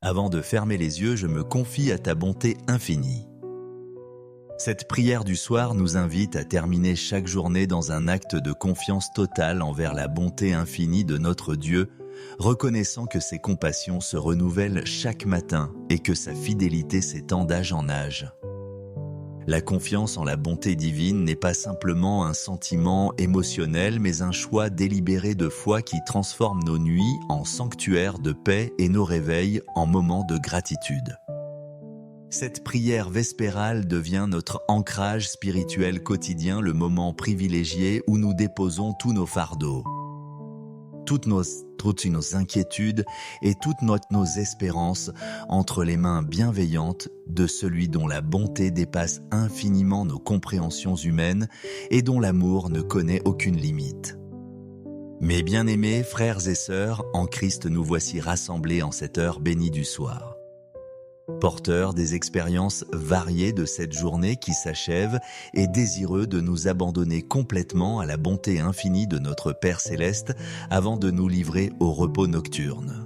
Avant de fermer les yeux, je me confie à ta bonté infinie. Cette prière du soir nous invite à terminer chaque journée dans un acte de confiance totale envers la bonté infinie de notre Dieu, reconnaissant que ses compassions se renouvellent chaque matin et que sa fidélité s'étend d'âge en âge. La confiance en la bonté divine n'est pas simplement un sentiment émotionnel, mais un choix délibéré de foi qui transforme nos nuits en sanctuaires de paix et nos réveils en moments de gratitude. Cette prière vespérale devient notre ancrage spirituel quotidien, le moment privilégié où nous déposons tous nos fardeaux, toutes nos inquiétudes et toutes nos espérances entre les mains bienveillantes de celui dont la bonté dépasse infiniment nos compréhensions humaines et dont l'amour ne connaît aucune limite. Mes bien-aimés frères et sœurs, en Christ nous voici rassemblés en cette heure bénie du soir. Porteurs des expériences variées de cette journée qui s'achève et désireux de nous abandonner complètement à la bonté infinie de notre Père Céleste avant de nous livrer au repos nocturne.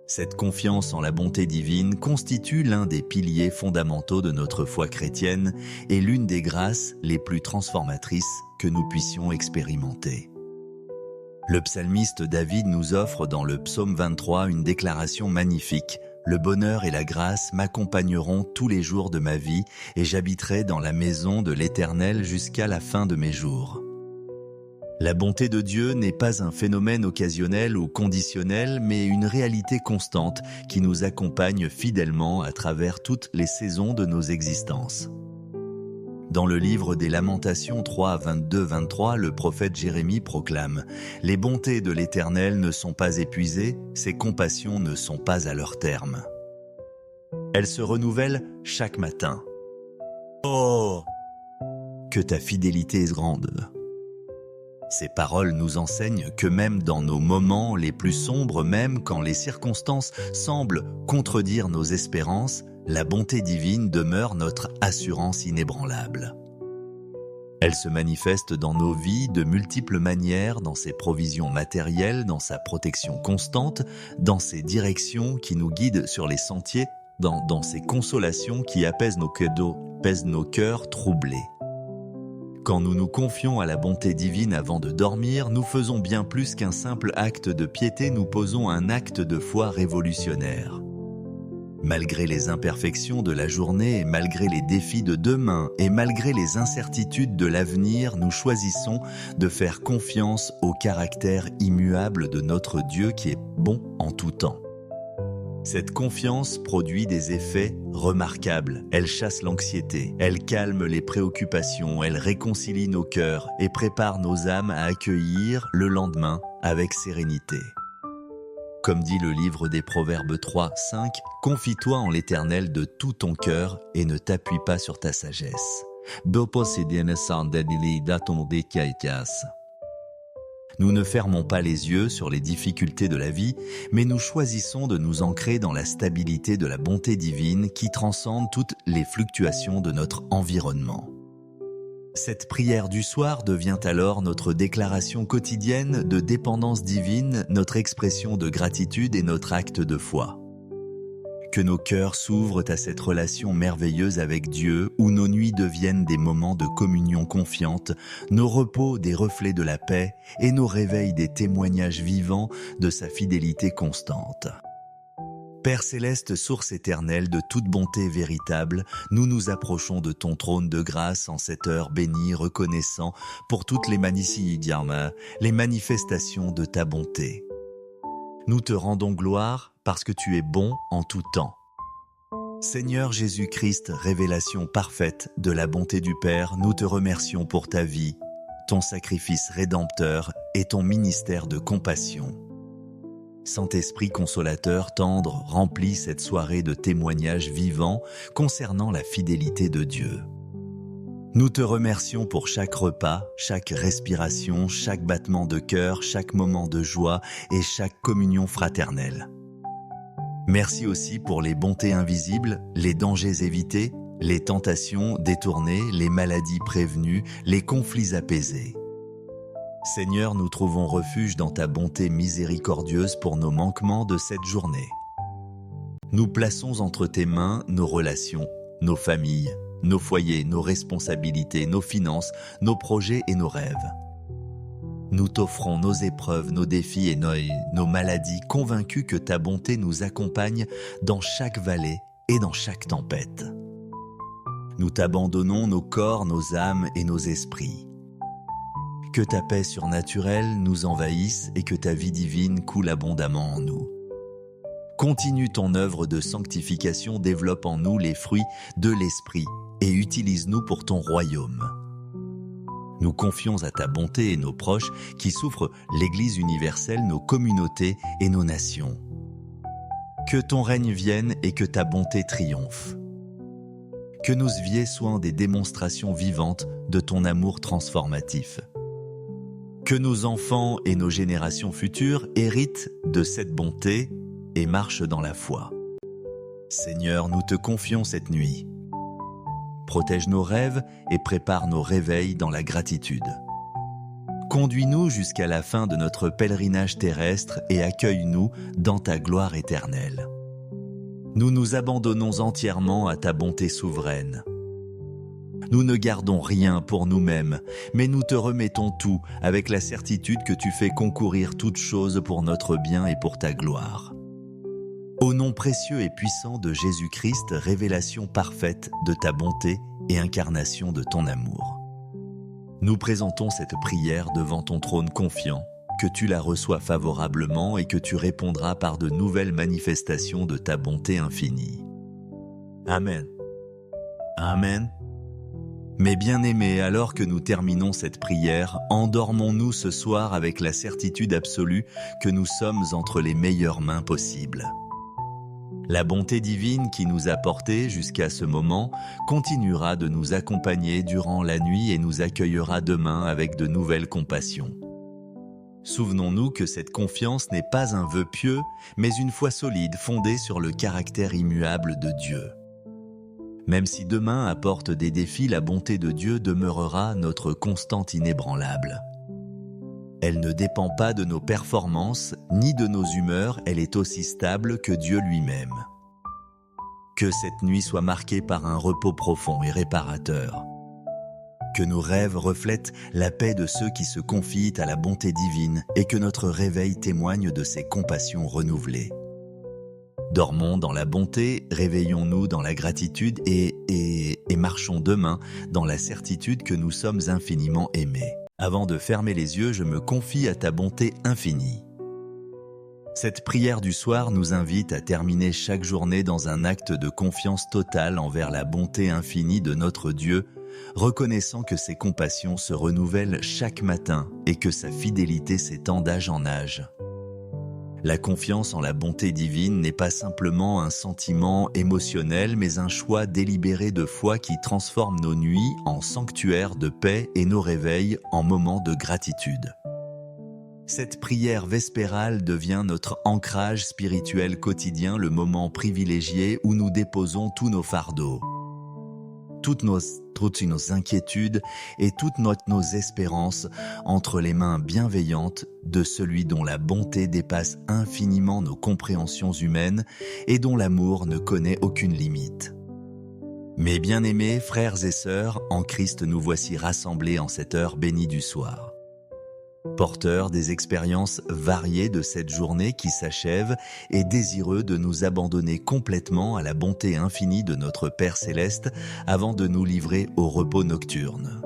Cette confiance en la bonté divine constitue l'un des piliers fondamentaux de notre foi chrétienne et l'une des grâces les plus transformatrices que nous puissions expérimenter. Le psalmiste David nous offre dans le psaume 23 une déclaration magnifique. Le bonheur et la grâce m'accompagneront tous les jours de ma vie et j'habiterai dans la maison de l'Éternel jusqu'à la fin de mes jours. La bonté de Dieu n'est pas un phénomène occasionnel ou conditionnel, mais une réalité constante qui nous accompagne fidèlement à travers toutes les saisons de nos existences. Dans le livre des Lamentations 3, 22-23, le prophète Jérémie proclame « Les bontés de l'Éternel ne sont pas épuisées, ses compassions ne sont pas à leur terme. Elles se renouvellent chaque matin. Oh, que ta fidélité est grande !» Ces paroles nous enseignent que même dans nos moments les plus sombres, même quand les circonstances semblent contredire nos espérances, la bonté divine demeure notre assurance inébranlable. Elle se manifeste dans nos vies de multiples manières, dans ses provisions matérielles, dans sa protection constante, dans ses directions qui nous guident sur les sentiers, dans ses consolations qui apaisent nos cœurs troublés. Quand nous nous confions à la bonté divine avant de dormir, nous faisons bien plus qu'un simple acte de piété, nous posons un acte de foi révolutionnaire. Malgré les imperfections de la journée, malgré les défis de demain et malgré les incertitudes de l'avenir, nous choisissons de faire confiance au caractère immuable de notre Dieu qui est bon en tout temps. Cette confiance produit des effets remarquables. Elle chasse l'anxiété, elle calme les préoccupations, elle réconcilie nos cœurs et prépare nos âmes à accueillir le lendemain avec sérénité. Comme dit le livre des Proverbes 3, 5, « Confie-toi en l'Éternel de tout ton cœur et ne t'appuie pas sur ta sagesse. » Nous ne fermons pas les yeux sur les difficultés de la vie, mais nous choisissons de nous ancrer dans la stabilité de la bonté divine qui transcende toutes les fluctuations de notre environnement. Cette prière du soir devient alors notre déclaration quotidienne de dépendance divine, notre expression de gratitude et notre acte de foi. Que nos cœurs s'ouvrent à cette relation merveilleuse avec Dieu, où nos nuits deviennent des moments de communion confiante, nos repos des reflets de la paix et nos réveils des témoignages vivants de sa fidélité constante. Père Céleste, source éternelle de toute bonté véritable, nous nous approchons de ton trône de grâce en cette heure bénie, reconnaissant pour toutes les manifestations de ta bonté. Nous te rendons gloire parce que tu es bon en tout temps. Seigneur Jésus-Christ, révélation parfaite de la bonté du Père, nous te remercions pour ta vie, ton sacrifice rédempteur et ton ministère de compassion. Saint-Esprit consolateur, tendre, remplis cette soirée de témoignages vivants concernant la fidélité de Dieu. Nous te remercions pour chaque repas, chaque respiration, chaque battement de cœur, chaque moment de joie et chaque communion fraternelle. Merci aussi pour les bontés invisibles, les dangers évités, les tentations détournées, les maladies prévenues, les conflits apaisés. Seigneur, nous trouvons refuge dans ta bonté miséricordieuse pour nos manquements de cette journée. Nous plaçons entre tes mains nos relations, nos familles, nos foyers, nos responsabilités, nos finances, nos projets et nos rêves. Nous t'offrons nos épreuves, nos défis et nos maladies, convaincus que ta bonté nous accompagne dans chaque vallée et dans chaque tempête. Nous t'abandonnons nos corps, nos âmes et nos esprits. Que ta paix surnaturelle nous envahisse et que ta vie divine coule abondamment en nous. Continue ton œuvre de sanctification, développe en nous les fruits de l'esprit et utilise-nous pour ton royaume. Nous confions à ta bonté et nos proches qui souffrent l'Église universelle, nos communautés et nos nations. Que ton règne vienne et que ta bonté triomphe. Que nos vies soient des démonstrations vivantes de ton amour transformatif. Que nos enfants et nos générations futures héritent de cette bonté et marchent dans la foi. Seigneur, nous te confions cette nuit. Protège nos rêves et prépare nos réveils dans la gratitude. Conduis-nous jusqu'à la fin de notre pèlerinage terrestre et accueille-nous dans ta gloire éternelle. Nous nous abandonnons entièrement à ta bonté souveraine. Nous ne gardons rien pour nous-mêmes, mais nous te remettons tout avec la certitude que tu fais concourir toutes choses pour notre bien et pour ta gloire. Au nom précieux et puissant de Jésus-Christ, révélation parfaite de ta bonté et incarnation de ton amour. Nous présentons cette prière devant ton trône confiant, que tu la reçois favorablement et que tu répondras par de nouvelles manifestations de ta bonté infinie. Amen. Amen. Mes bien-aimés, alors que nous terminons cette prière, endormons-nous ce soir avec la certitude absolue que nous sommes entre les meilleures mains possibles. La bonté divine qui nous a portés jusqu'à ce moment continuera de nous accompagner durant la nuit et nous accueillera demain avec de nouvelles compassions. Souvenons-nous que cette confiance n'est pas un vœu pieux, mais une foi solide fondée sur le caractère immuable de Dieu. Même si demain apporte des défis, la bonté de Dieu demeurera notre constante inébranlable. Elle ne dépend pas de nos performances ni de nos humeurs, elle est aussi stable que Dieu lui-même. Que cette nuit soit marquée par un repos profond et réparateur. Que nos rêves reflètent la paix de ceux qui se confient à la bonté divine et que notre réveil témoigne de ses compassions renouvelées. Dormons dans la bonté, réveillons-nous dans la gratitude et marchons demain dans la certitude que nous sommes infiniment aimés. Avant de fermer les yeux, je me confie à ta bonté infinie. Cette prière du soir nous invite à terminer chaque journée dans un acte de confiance totale envers la bonté infinie de notre Dieu, reconnaissant que ses compassions se renouvellent chaque matin et que sa fidélité s'étend d'âge en âge. La confiance en la bonté divine n'est pas simplement un sentiment émotionnel, mais un choix délibéré de foi qui transforme nos nuits en sanctuaires de paix et nos réveils en moments de gratitude. Cette prière vespérale devient notre ancrage spirituel quotidien, le moment privilégié où nous déposons tous nos fardeaux, toutes nos inquiétudes et toutes nos espérances entre les mains bienveillantes de celui dont la bonté dépasse infiniment nos compréhensions humaines et dont l'amour ne connaît aucune limite. Mes bien-aimés frères et sœurs, en Christ nous voici rassemblés en cette heure bénie du soir. Porteurs des expériences variées de cette journée qui s'achève et désireux de nous abandonner complètement à la bonté infinie de notre Père Céleste avant de nous livrer au repos nocturne.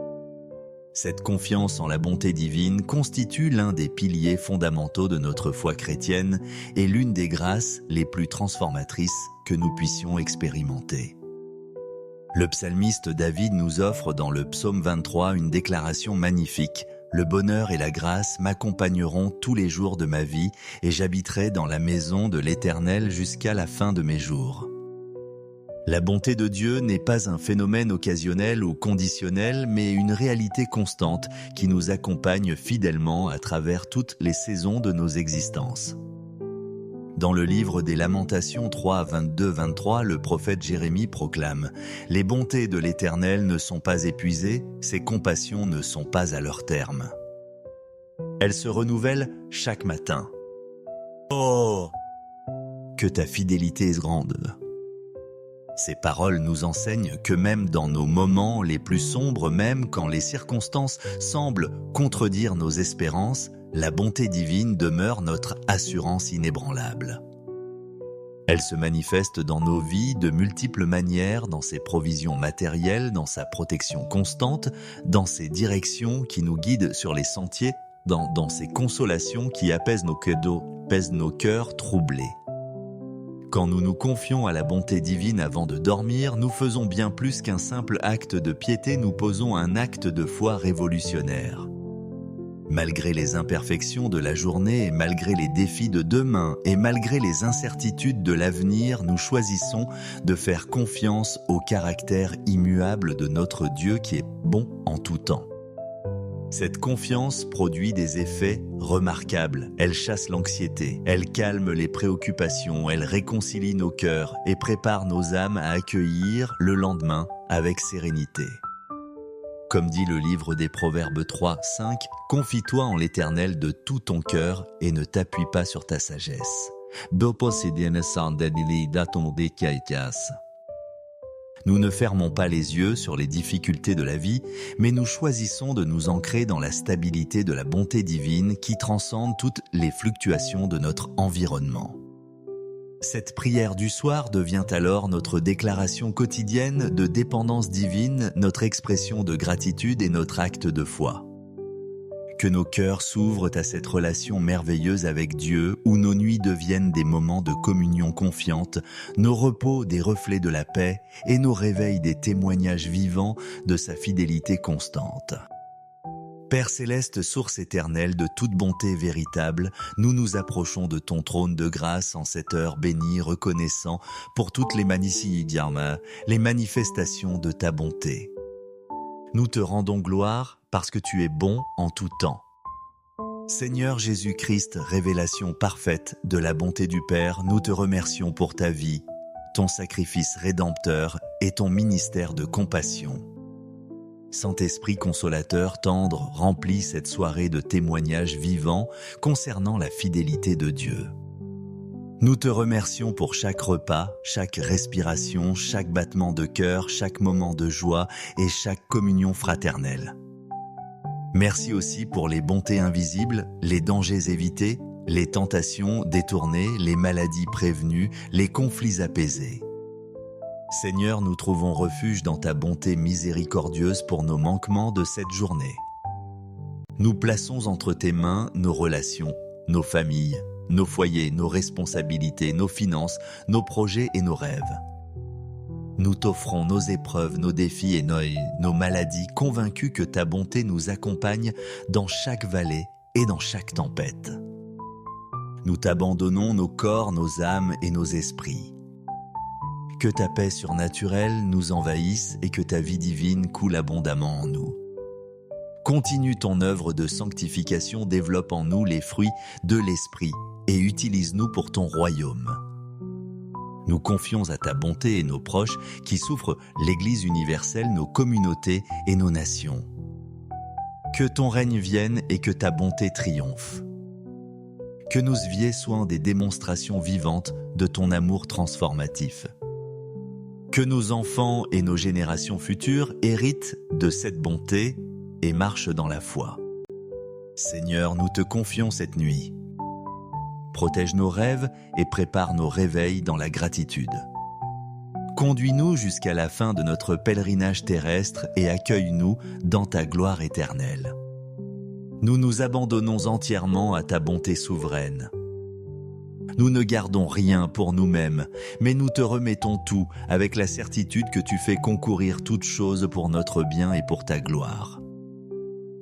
Cette confiance en la bonté divine constitue l'un des piliers fondamentaux de notre foi chrétienne et l'une des grâces les plus transformatrices que nous puissions expérimenter. Le psalmiste David nous offre dans le psaume 23 une déclaration magnifique. Le bonheur et la grâce m'accompagneront tous les jours de ma vie et j'habiterai dans la maison de l'Éternel jusqu'à la fin de mes jours. La bonté de Dieu n'est pas un phénomène occasionnel ou conditionnel, mais une réalité constante qui nous accompagne fidèlement à travers toutes les saisons de nos existences. Dans le livre des Lamentations 3, 22-23, le prophète Jérémie proclame « Les bontés de l'Éternel ne sont pas épuisées, ses compassions ne sont pas à leur terme. Elles se renouvellent chaque matin. » Oh ! que ta fidélité est grande. Ces paroles nous enseignent que même dans nos moments les plus sombres, même quand les circonstances semblent contredire nos espérances, la bonté divine demeure notre assurance inébranlable. Elle se manifeste dans nos vies de multiples manières, dans ses provisions matérielles, dans sa protection constante, dans ses directions qui nous guident sur les sentiers, dans ses consolations qui apaisent nos cœurs troublés. Quand nous nous confions à la bonté divine avant de dormir, nous faisons bien plus qu'un simple acte de piété, nous posons un acte de foi révolutionnaire. Malgré les imperfections de la journée, et malgré les défis de demain, et malgré les incertitudes de l'avenir, nous choisissons de faire confiance au caractère immuable de notre Dieu qui est bon en tout temps. Cette confiance produit des effets remarquables. Elle chasse l'anxiété, elle calme les préoccupations, elle réconcilie nos cœurs et prépare nos âmes à accueillir le lendemain avec sérénité. Comme dit le livre des Proverbes 3, 5, « Confie-toi en l'Éternel de tout ton cœur et ne t'appuie pas sur ta sagesse. » Nous ne fermons pas les yeux sur les difficultés de la vie, mais nous choisissons de nous ancrer dans la stabilité de la bonté divine qui transcende toutes les fluctuations de notre environnement. Cette prière du soir devient alors notre déclaration quotidienne de dépendance divine, notre expression de gratitude et notre acte de foi. Que nos cœurs s'ouvrent à cette relation merveilleuse avec Dieu, où nos nuits deviennent des moments de communion confiante, nos repos des reflets de la paix et nos réveils des témoignages vivants de sa fidélité constante. Père céleste, source éternelle de toute bonté véritable, nous nous approchons de ton trône de grâce en cette heure bénie, reconnaissant pour toutes les manifestations de ta bonté. Nous te rendons gloire parce que tu es bon en tout temps. Seigneur Jésus-Christ, révélation parfaite de la bonté du Père, nous te remercions pour ta vie, ton sacrifice rédempteur et ton ministère de compassion. Saint-Esprit consolateur, tendre, remplis cette soirée de témoignages vivants concernant la fidélité de Dieu. Nous te remercions pour chaque repas, chaque respiration, chaque battement de cœur, chaque moment de joie et chaque communion fraternelle. Merci aussi pour les bontés invisibles, les dangers évités, les tentations détournées, les maladies prévenues, les conflits apaisés. Seigneur, nous trouvons refuge dans ta bonté miséricordieuse pour nos manquements de cette journée. Nous plaçons entre tes mains nos relations, nos familles, nos foyers, nos responsabilités, nos finances, nos projets et nos rêves. Nous t'offrons nos épreuves, nos défis et nos maladies, convaincus que ta bonté nous accompagne dans chaque vallée et dans chaque tempête. Nous t'abandonnons nos corps, nos âmes et nos esprits. Que ta paix surnaturelle nous envahisse et que ta vie divine coule abondamment en nous. Continue ton œuvre de sanctification, développe en nous les fruits de l'Esprit et utilise-nous pour ton royaume. Nous confions à ta bonté et nos proches qui souffrent l'Église universelle, nos communautés et nos nations. Que ton règne vienne et que ta bonté triomphe. Que nos vies soient des démonstrations vivantes de ton amour transformatif. Que nos enfants et nos générations futures héritent de cette bonté et marchent dans la foi. Seigneur, nous te confions cette nuit. Protège nos rêves et prépare nos réveils dans la gratitude. Conduis-nous jusqu'à la fin de notre pèlerinage terrestre et accueille-nous dans ta gloire éternelle. Nous nous abandonnons entièrement à ta bonté souveraine. Nous ne gardons rien pour nous-mêmes, mais nous te remettons tout avec la certitude que tu fais concourir toutes choses pour notre bien et pour ta gloire.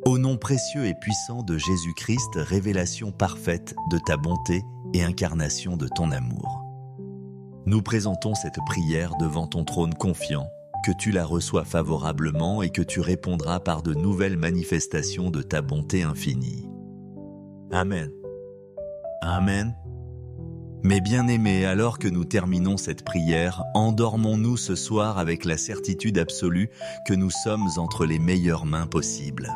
Au nom précieux et puissant de Jésus-Christ, révélation parfaite de ta bonté et incarnation de ton amour. Nous présentons cette prière devant ton trône confiant, que tu la reçois favorablement et que tu répondras par de nouvelles manifestations de ta bonté infinie. Amen. Amen. Mes bien-aimés, alors que nous terminons cette prière, endormons-nous ce soir avec la certitude absolue que nous sommes entre les meilleures mains possibles.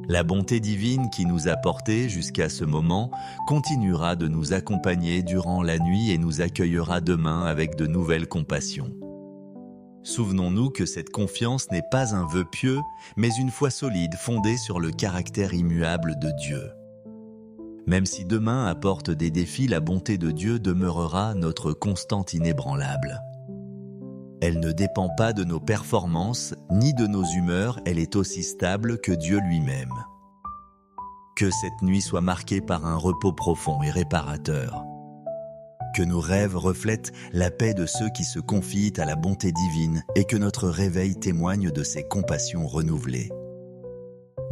La bonté divine qui nous a portés jusqu'à ce moment continuera de nous accompagner durant la nuit et nous accueillera demain avec de nouvelles compassions. Souvenons-nous que cette confiance n'est pas un vœu pieux, mais une foi solide fondée sur le caractère immuable de Dieu. Même si demain apporte des défis, la bonté de Dieu demeurera notre constante inébranlable. Elle ne dépend pas de nos performances ni de nos humeurs, elle est aussi stable que Dieu lui-même. Que cette nuit soit marquée par un repos profond et réparateur. Que nos rêves reflètent la paix de ceux qui se confient à la bonté divine et que notre réveil témoigne de ses compassions renouvelées.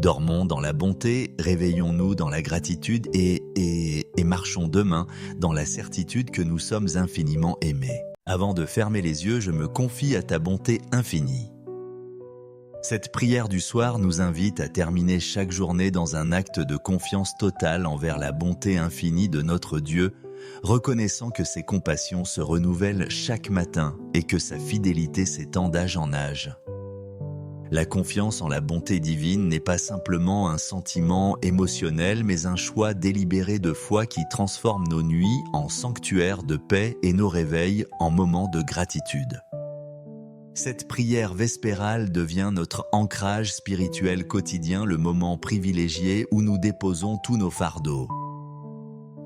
Dormons dans la bonté, réveillons-nous dans la gratitude et marchons demain dans la certitude que nous sommes infiniment aimés. Avant de fermer les yeux, je me confie à ta bonté infinie. Cette prière du soir nous invite à terminer chaque journée dans un acte de confiance totale envers la bonté infinie de notre Dieu, reconnaissant que ses compassions se renouvellent chaque matin et que sa fidélité s'étend d'âge en âge. La confiance en la bonté divine n'est pas simplement un sentiment émotionnel, mais un choix délibéré de foi qui transforme nos nuits en sanctuaires de paix et nos réveils en moments de gratitude. Cette prière vespérale devient notre ancrage spirituel quotidien, le moment privilégié où nous déposons tous nos fardeaux,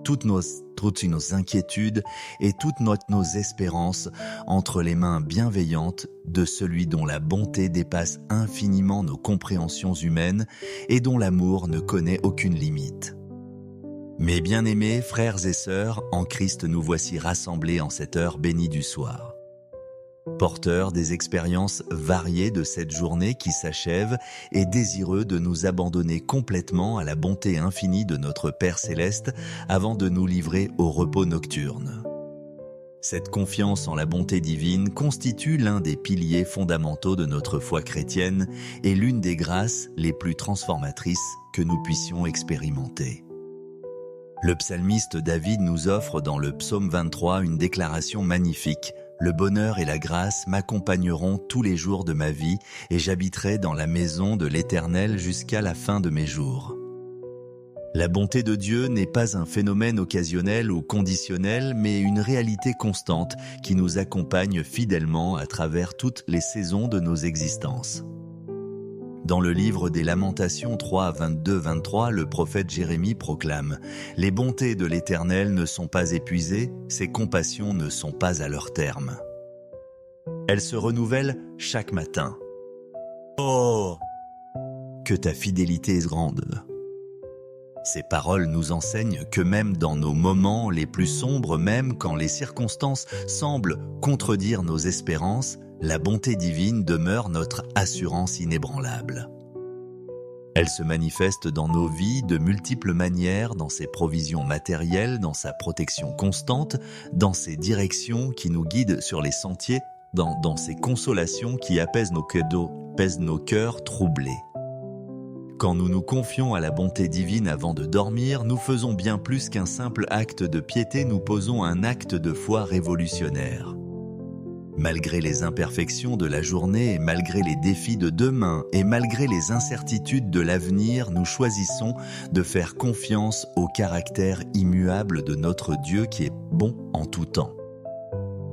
toutes nos inquiétudes et toutes nos espérances entre les mains bienveillantes de celui dont la bonté dépasse infiniment nos compréhensions humaines et dont l'amour ne connaît aucune limite. Mes bien-aimés frères et sœurs, en Christ nous voici rassemblés en cette heure bénie du soir. Porteurs des expériences variées de cette journée qui s'achève et désireux de nous abandonner complètement à la bonté infinie de notre Père Céleste avant de nous livrer au repos nocturne. Cette confiance en la bonté divine constitue l'un des piliers fondamentaux de notre foi chrétienne et l'une des grâces les plus transformatrices que nous puissions expérimenter. Le psalmiste David nous offre dans le psaume 23 une déclaration magnifique. Le bonheur et la grâce m'accompagneront tous les jours de ma vie et j'habiterai dans la maison de l'Éternel jusqu'à la fin de mes jours. La bonté de Dieu n'est pas un phénomène occasionnel ou conditionnel, mais une réalité constante qui nous accompagne fidèlement à travers toutes les saisons de nos existences. Dans le livre des Lamentations 3, 22-23, le prophète Jérémie proclame « Les bontés de l'Éternel ne sont pas épuisées, ses compassions ne sont pas à leur terme. Elles se renouvellent chaque matin. Oh, que ta fidélité est grande !» Ces paroles nous enseignent que même dans nos moments les plus sombres, même quand les circonstances semblent contredire nos espérances, la bonté divine demeure notre assurance inébranlable. Elle se manifeste dans nos vies de multiples manières, dans ses provisions matérielles, dans sa protection constante, dans ses directions qui nous guident sur les sentiers, dans ses consolations qui apaisent nos cœurs troublés. Quand nous nous confions à la bonté divine avant de dormir, nous faisons bien plus qu'un simple acte de piété, nous posons un acte de foi révolutionnaire. Malgré les imperfections de la journée et malgré les défis de demain et malgré les incertitudes de l'avenir, nous choisissons de faire confiance au caractère immuable de notre Dieu qui est bon en tout temps.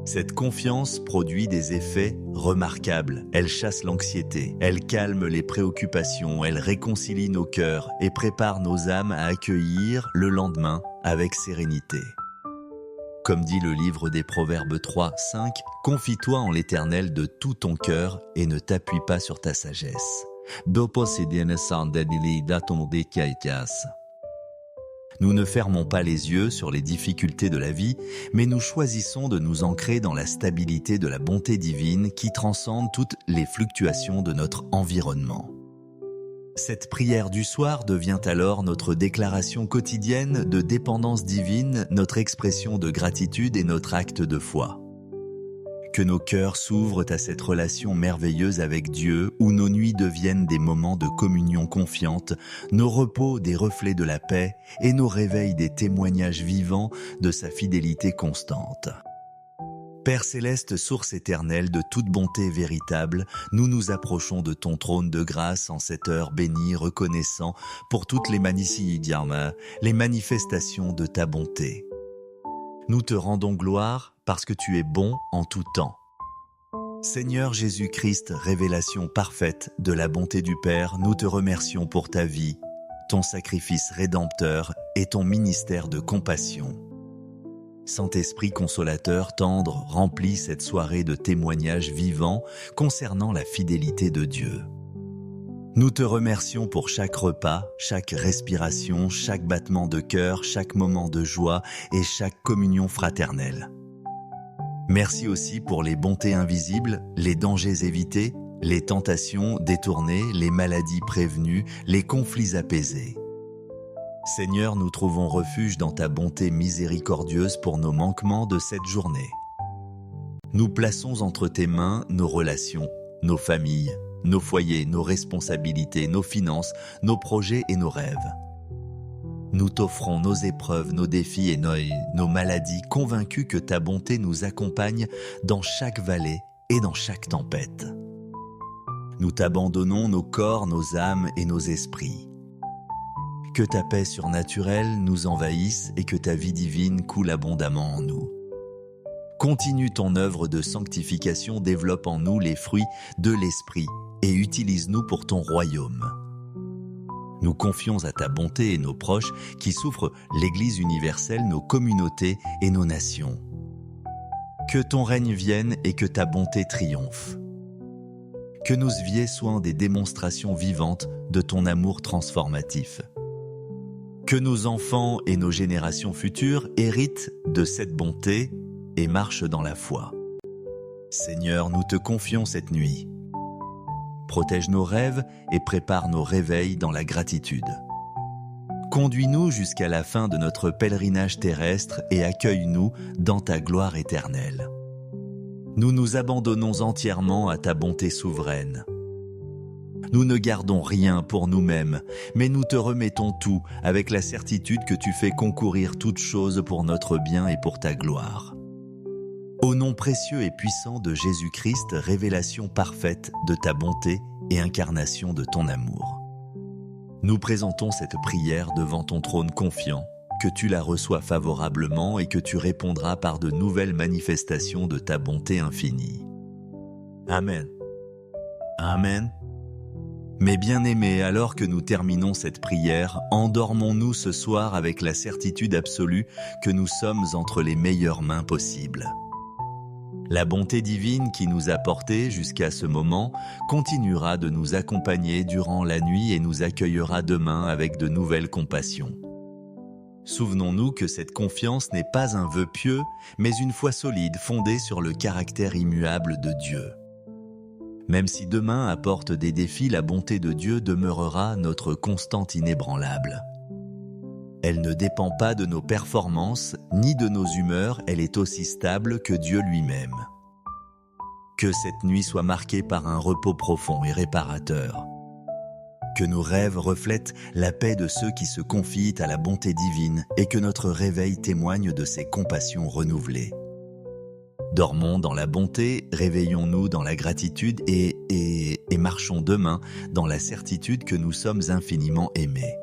Cette confiance produit des effets remarquables. Elle chasse l'anxiété, elle calme les préoccupations, elle réconcilie nos cœurs et prépare nos âmes à accueillir le lendemain avec sérénité. Comme dit le livre des Proverbes 3, 5, « Confie-toi en l'Éternel de tout ton cœur et ne t'appuie pas sur ta sagesse. » Nous ne fermons pas les yeux sur les difficultés de la vie, mais nous choisissons de nous ancrer dans la stabilité de la bonté divine qui transcende toutes les fluctuations de notre environnement. Cette prière du soir devient alors notre déclaration quotidienne de dépendance divine, notre expression de gratitude et notre acte de foi. Que nos cœurs s'ouvrent à cette relation merveilleuse avec Dieu, où nos nuits deviennent des moments de communion confiante, nos repos des reflets de la paix et nos réveils des témoignages vivants de sa fidélité constante. Père céleste, source éternelle de toute bonté véritable, nous nous approchons de ton trône de grâce en cette heure bénie, reconnaissant pour toutes les les manifestations de ta bonté. Nous te rendons gloire parce que tu es bon en tout temps. Seigneur Jésus-Christ, révélation parfaite de la bonté du Père, nous te remercions pour ta vie, ton sacrifice rédempteur et ton ministère de compassion. Saint-Esprit consolateur, tendre, remplis cette soirée de témoignages vivants concernant la fidélité de Dieu. Nous te remercions pour chaque repas, chaque respiration, chaque battement de cœur, chaque moment de joie et chaque communion fraternelle. Merci aussi pour les bontés invisibles, les dangers évités, les tentations détournées, les maladies prévenues, les conflits apaisés. Seigneur, nous trouvons refuge dans ta bonté miséricordieuse pour nos manquements de cette journée. Nous plaçons entre tes mains nos relations, nos familles, nos foyers, nos responsabilités, nos finances, nos projets et nos rêves. Nous t'offrons nos épreuves, nos défis et nos maladies, convaincus que ta bonté nous accompagne dans chaque vallée et dans chaque tempête. Nous t'abandonnons nos corps, nos âmes et nos esprits. Que ta paix surnaturelle nous envahisse et que ta vie divine coule abondamment en nous. Continue ton œuvre de sanctification, développe en nous les fruits de l'Esprit et utilise-nous pour ton royaume. Nous confions à ta bonté et nos proches qui souffrent l'Église universelle, nos communautés et nos nations. Que ton règne vienne et que ta bonté triomphe. Que nos vies soient des démonstrations vivantes de ton amour transformatif. Que nos enfants et nos générations futures héritent de cette bonté et marchent dans la foi. Seigneur, nous te confions cette nuit. Protège nos rêves et prépare nos réveils dans la gratitude. Conduis-nous jusqu'à la fin de notre pèlerinage terrestre et accueille-nous dans ta gloire éternelle. Nous nous abandonnons entièrement à ta bonté souveraine. Nous ne gardons rien pour nous-mêmes, mais nous te remettons tout avec la certitude que tu fais concourir toutes choses pour notre bien et pour ta gloire. Au nom précieux et puissant de Jésus-Christ, révélation parfaite de ta bonté et incarnation de ton amour. Nous présentons cette prière devant ton trône confiant, que tu la reçois favorablement et que tu répondras par de nouvelles manifestations de ta bonté infinie. Amen. Amen. Mes bien-aimés, alors que nous terminons cette prière, endormons-nous ce soir avec la certitude absolue que nous sommes entre les meilleures mains possibles. La bonté divine qui nous a portés jusqu'à ce moment continuera de nous accompagner durant la nuit et nous accueillera demain avec de nouvelles compassions. Souvenons-nous que cette confiance n'est pas un vœu pieux, mais une foi solide fondée sur le caractère immuable de Dieu. Même si demain apporte des défis, la bonté de Dieu demeurera notre constante inébranlable. Elle ne dépend pas de nos performances ni de nos humeurs, elle est aussi stable que Dieu lui-même. Que cette nuit soit marquée par un repos profond et réparateur. Que nos rêves reflètent la paix de ceux qui se confient à la bonté divine et que notre réveil témoigne de ses compassions renouvelées. Dormons dans la bonté, réveillons-nous dans la gratitude et marchons demain dans la certitude que nous sommes infiniment aimés.